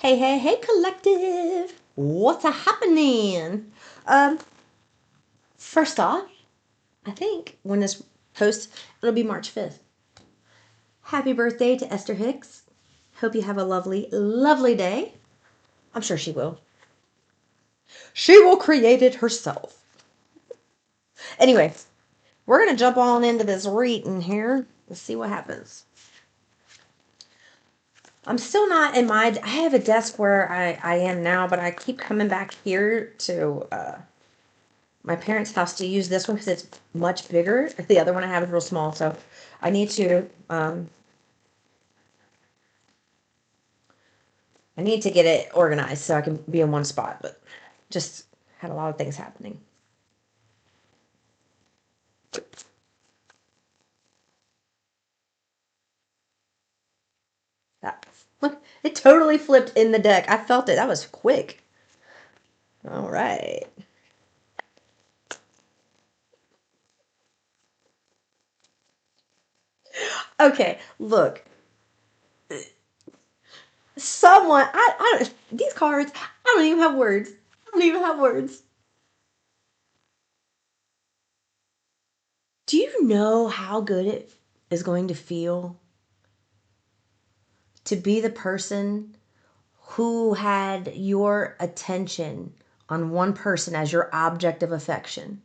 Hey, hey, hey, collective. What's a happening? First off, I think when this posts, it'll be March 5th. Happy birthday to Esther Hicks. Hope you have a lovely, lovely day. I'm sure she will. She will create it herself. Anyway, we're going to jump on into this reading here. Let's see what happens. I'm still not in my... I have a desk where I am now, but I keep coming back here to... my parents' house to use this one because it's much bigger. The other one I have is real small, so I need to get it organized so I can be in one spot. But just had a lot of things happening. That look, it totally flipped in the deck. I felt it. That was quick. All right. Okay, look. Someone I don't these cards, I don't even have words. I don't even have words. Do you know how good it is going to feel to be the person who had your attention on one person as your object of affection,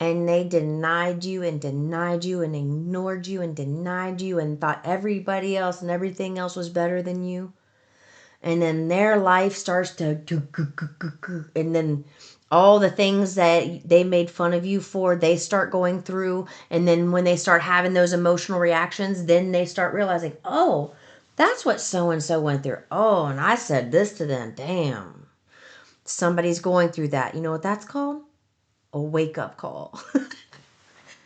and they denied you and denied you and ignored you and denied you and thought everybody else and everything else was better than you, and then their life starts to and then all the things that they made fun of you for, they start going through, and then when they start having those emotional reactions, then they start realizing, oh, that's what so and so went through. Oh, and I said this to them. Damn, somebody's going through that. You know what that's called? A wake up call.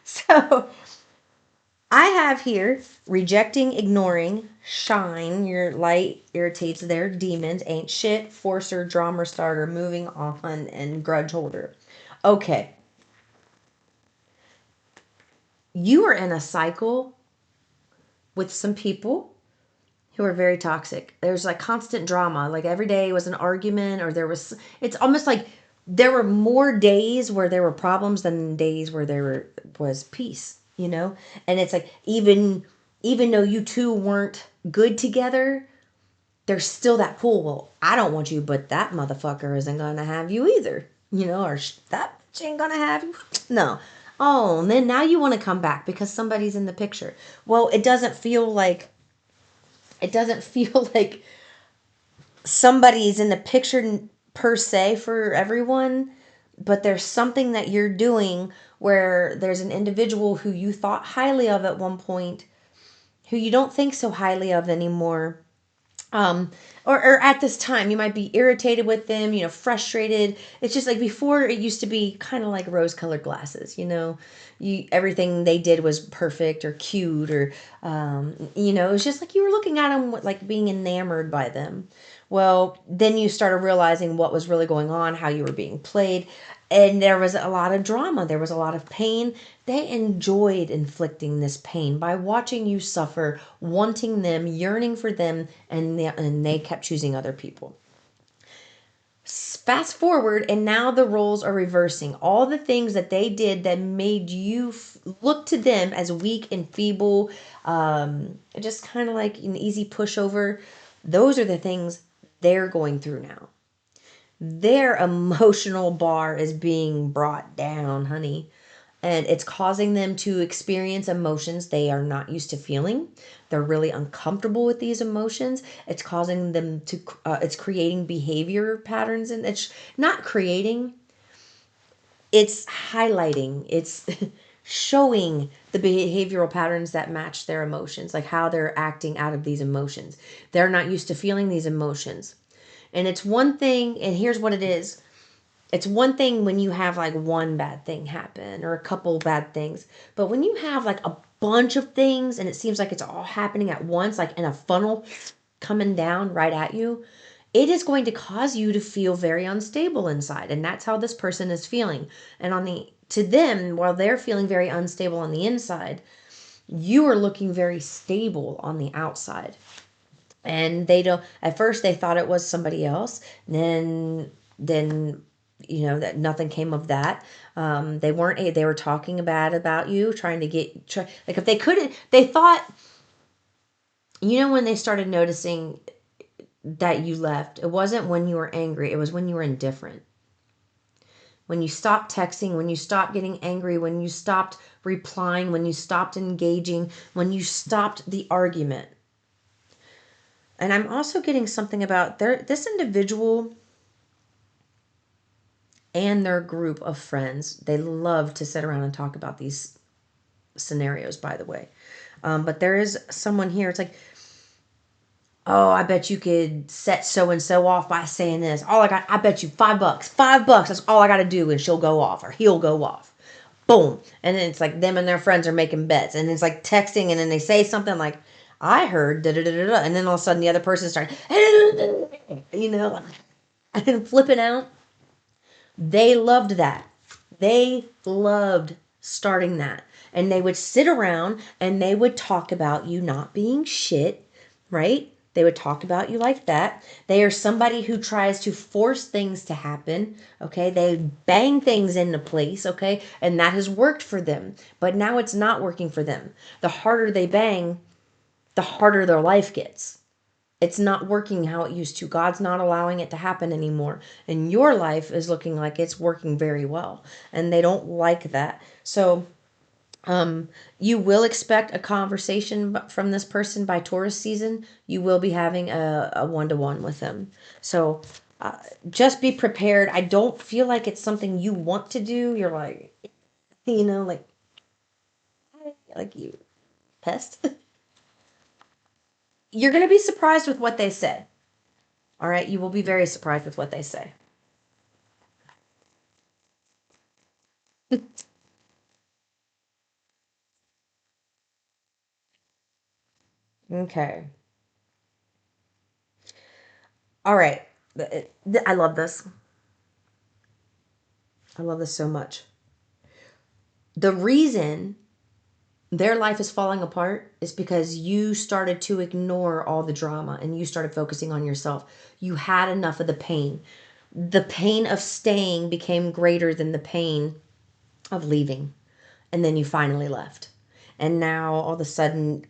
So I have here rejecting, ignoring, shine, your light irritates their demons, ain't shit, forcer, drama starter, moving on, and grudge holder. Okay. You are in a cycle with some people who are very toxic. There's like constant drama. Like every day was an argument, or it's almost like there were more days where there were problems than days where was peace, you know? And it's like, even though you two weren't good together, there's still that pull. Well, I don't want you, but that motherfucker isn't going to have you either, you know, or that bitch ain't going to have you. No. Oh, and then now you want to come back because somebody's in the picture. Well, it doesn't feel like somebody's in the picture per se for everyone, but there's something that you're doing where there's an individual who you thought highly of at one point who you don't think so highly of anymore. Or at this time you might be irritated with them, you know, frustrated. It's just like before, it used to be kind of like rose colored glasses, you know, everything they did was perfect or cute, or you know, it was just like you were looking at them like being enamored by them. Well, then you started realizing what was really going on, how you were being played, and there was a lot of drama, there was a lot of pain. They enjoyed inflicting this pain by watching you suffer, wanting them, yearning for them, and they kept choosing other people. Fast forward, and now the roles are reversing. All the things that they did that made you look to them as weak and feeble, just kind of like an easy pushover, those are the things they're going through now. Their emotional bar is being brought down, honey. And it's causing them to experience emotions they are not used to feeling. They're really uncomfortable with these emotions. It's causing them to, it's creating behavior patterns, and it's not creating, it's highlighting, it's showing the behavioral patterns that match their emotions, like how they're acting out of these emotions. They're not used to feeling these emotions. And it's one thing, and here's what it is. It's one thing when you have like one bad thing happen or a couple bad things, but when you have like a bunch of things and it seems like it's all happening at once, like in a funnel coming down right at you, it is going to cause you to feel very unstable inside. And that's how this person is feeling. And to them, while they're feeling very unstable on the inside, you are looking very stable on the outside. And they don't, at first they thought it was somebody else. Then that nothing came of that. They weren't, they were talking bad about you, trying to like if they couldn't, they thought, when they started noticing that you left, it wasn't when you were angry, it was when you were indifferent. When you stopped texting, when you stopped getting angry, when you stopped replying, when you stopped engaging, when you stopped the argument. And I'm also getting something about this individual and their group of friends. They love to sit around and talk about these scenarios, by the way. But there is someone here. It's like, oh, I bet you could set so and so off by saying this. I bet you $5. $5. That's all I got to do, and she'll go off or he'll go off. Boom. And then it's like them and their friends are making bets, and it's like texting, and then they say something like, I heard da da da da, and then all of a sudden the other person starts, and then flipping out. They loved that. They loved starting that. And they would sit around and they would talk about you not being shit, right? They would talk about you like that. They are somebody who tries to force things to happen, okay? They bang things into place, okay? And that has worked for them. But now it's not working for them. The harder they bang, the harder their life gets. It's not working how it used to. God's not allowing it to happen anymore. And your life is looking like it's working very well. And they don't like that. So you will expect a conversation from this person by Taurus season. You will be having a one-to-one with them. So just be prepared. I don't feel like it's something you want to do. You're like, like you pest. You're going to be surprised with what they say. All right. You will be very surprised with what they say. Okay. All right. I love this. I love this so much. The reason their life is falling apart is because you started to ignore all the drama and you started focusing on yourself. You had enough of the pain. The pain of staying became greater than the pain of leaving. And then you finally left. And now all of a sudden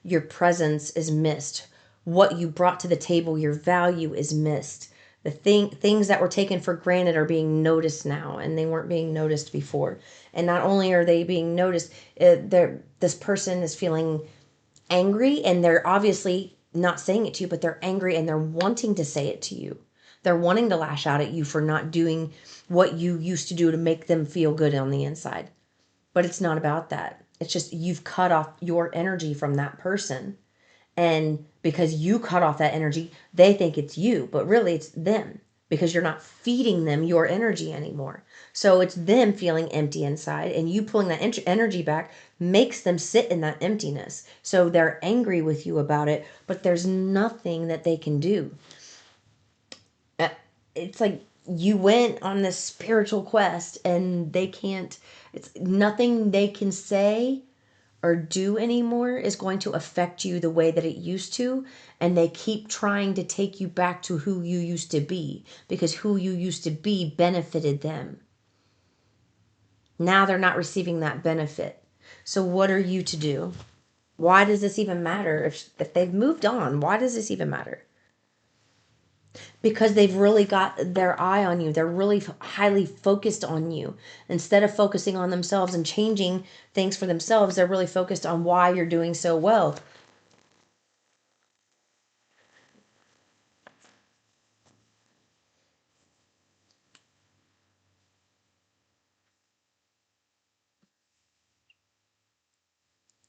your presence is missed. What you brought to the table, your value is missed. Things that were taken for granted are being noticed now, and they weren't being noticed before. And not only are they being noticed, this person is feeling angry, and they're obviously not saying it to you, but they're angry and they're wanting to say it to you. They're wanting to lash out at you for not doing what you used to do to make them feel good on the inside. But it's not about that. It's just you've cut off your energy from that person. And because you cut off that energy, they think it's you, but really it's them because you're not feeding them your energy anymore. So it's them feeling empty inside, and you pulling that energy back makes them sit in that emptiness. So they're angry with you about it, but there's nothing that they can do. It's like you went on this spiritual quest and they can't, it's nothing they can say or do anymore is going to affect you the way that it used to. And they keep trying to take you back to who you used to be because who you used to be benefited them. Now they're not receiving that benefit. So what are you to do? Why does this even matter? If they've moved on, why does this even matter? Because they've really got their eye on you. They're really highly focused on you. Instead of focusing on themselves and changing things for themselves, they're really focused on why you're doing so well.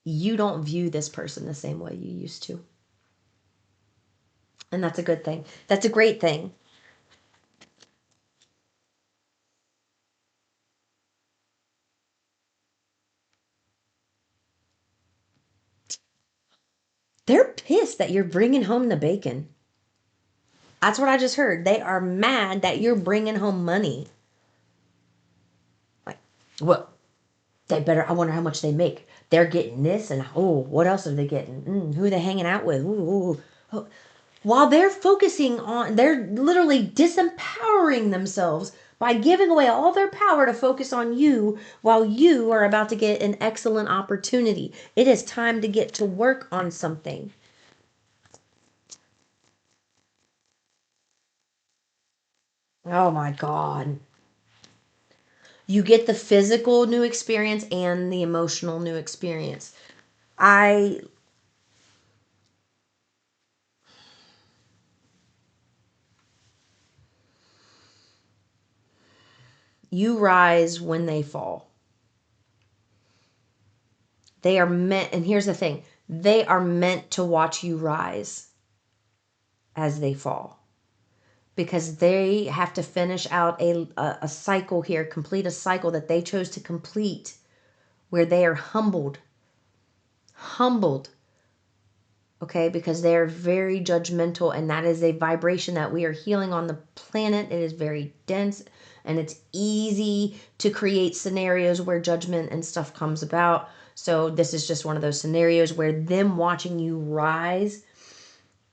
You don't view this person the same way you used to. And that's a good thing. That's a great thing. They're pissed that you're bringing home the bacon. That's what I just heard. They are mad that you're bringing home money. Like, well, they better, I wonder how much they make. They're getting this, and oh, what else are they getting? Who are they hanging out with? Ooh. while they're focusing on, they're literally disempowering themselves by giving away all their power to focus on you while you are about to get an excellent opportunity. It is time to get to work on something. Oh my God. You get the physical new experience and the emotional new experience. I You rise when they fall. They are meant, and here's the thing, they are meant to watch you rise as they fall, because they have to finish out a cycle here, complete a cycle that they chose to complete, where they are humbled, okay, because they are very judgmental, and that is a vibration that we are healing on the planet. It is very dense, and it's easy to create scenarios where judgment and stuff comes about. So this is just one of those scenarios where them watching you rise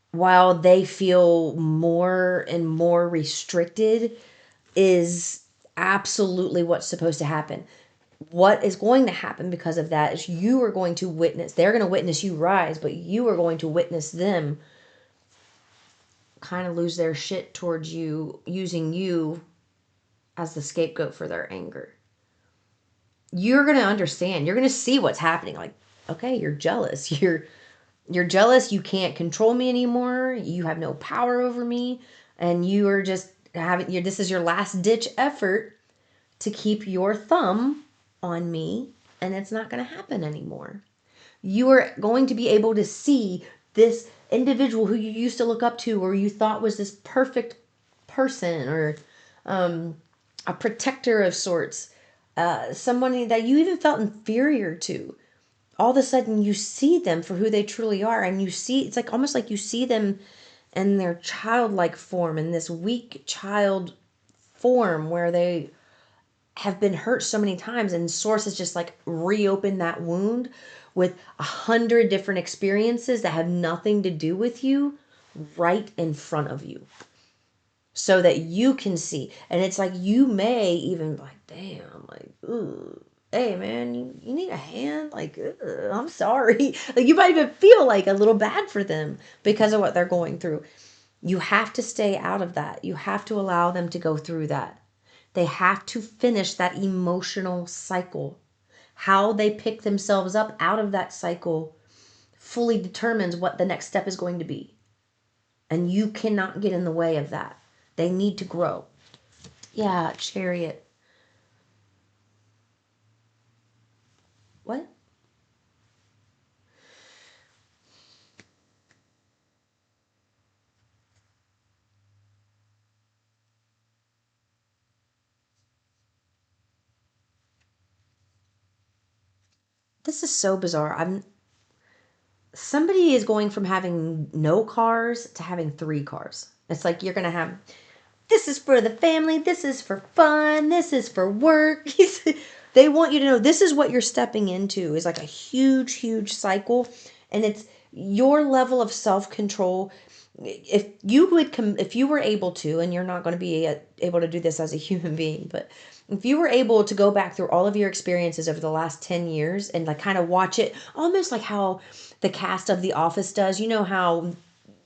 while they feel more and more restricted is absolutely what's supposed to happen. What is going to happen because of that is you are going to witness, they're going to witness you rise, but you are going to witness them kind of lose their shit towards you, using you as the scapegoat for their anger. You're going to understand. You're going to see what's happening. Like, okay, you're jealous. You're jealous. You can't control me anymore. You have no power over me, and you are just having this is your last ditch effort to keep your thumb on me, and it's not going to happen anymore. You are going to be able to see this individual who you used to look up to, or you thought was this perfect person, or a protector of sorts, someone that you even felt inferior to. All of a sudden, you see them for who they truly are, and you see, it's like almost like you see them in their childlike form, in this weak child form where they have been hurt so many times, and source has just like reopened that wound with 100 different experiences that have nothing to do with you right in front of you, so that you can see. And it's like you may even be like, damn, like, ooh, hey man, you need a hand, like, I'm sorry. Like, you might even feel like a little bad for them because of what they're going through. You have to stay out of that. You have to allow them to go through that. They have to finish that emotional cycle. How they pick themselves up out of that cycle fully determines what the next step is going to be. And you cannot get in the way of that. They need to grow. Yeah, Chariot. What? This is so bizarre. Somebody is going from having no cars to having 3 cars. It's like you're going to have, this is for the family, this is for fun, this is for work. They want you to know this is what you're stepping into, is like a huge, huge cycle. And it's your level of self-control. If you were able to, and you're not going to be able to do this as a human being, but if you were able to go back through all of your experiences over the last 10 years and like kind of watch it almost like how the cast of The Office does. You know how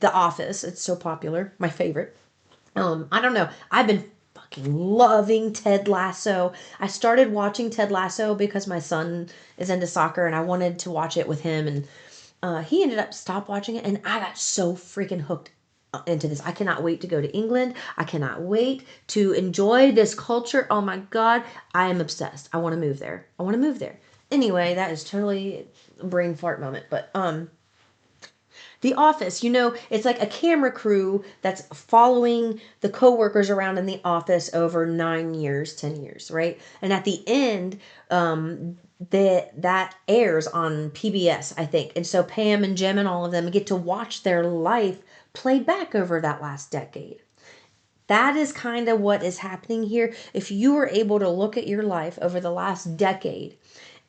The Office, it's so popular, my favorite. I don't know. I've been fucking loving Ted Lasso. I started watching Ted Lasso because my son is into soccer and I wanted to watch it with him, and he ended up stop watching it, and I got so freaking hooked into this. I cannot wait to go to England. I cannot wait to enjoy this culture. Oh my God, I am obsessed. I want to move there. I want to move there. Anyway, that is totally a brain fart moment, but The Office, it's like a camera crew that's following the coworkers around in the office over 9 years, 10 years, right? And at the end, that airs on PBS, I think. And so Pam and Jim and all of them get to watch their life played back over that last decade. That is kind of what is happening here. If you were able to look at your life over the last decade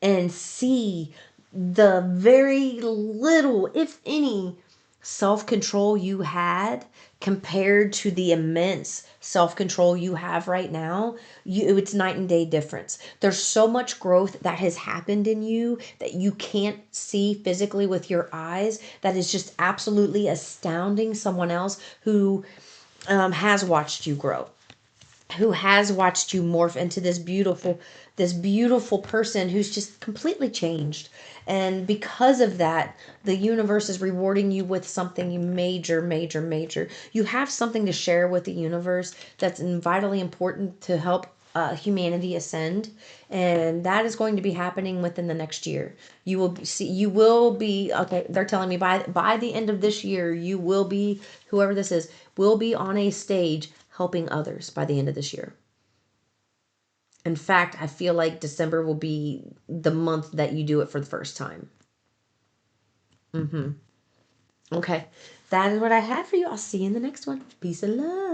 and see the very little, if any, self-control you had compared to the immense self-control you have right now, it's night and day difference. There's so much growth that has happened in you that you can't see physically with your eyes, that is just absolutely astounding someone else who has watched you grow, who has watched you morph into this beautiful person who's just completely changed. And because of that, the universe is rewarding you with something major, major, major. You have something to share with the universe that's vitally important to help humanity ascend, and that is going to be happening within the next year. You will be okay. They're telling me by the end of this year, you will be, whoever this is, will be on a stage helping others by the end of this year. In fact, I feel like December will be the month that you do it for the first time. Okay. That is what I had for you. I'll see you in the next one. Peace and love.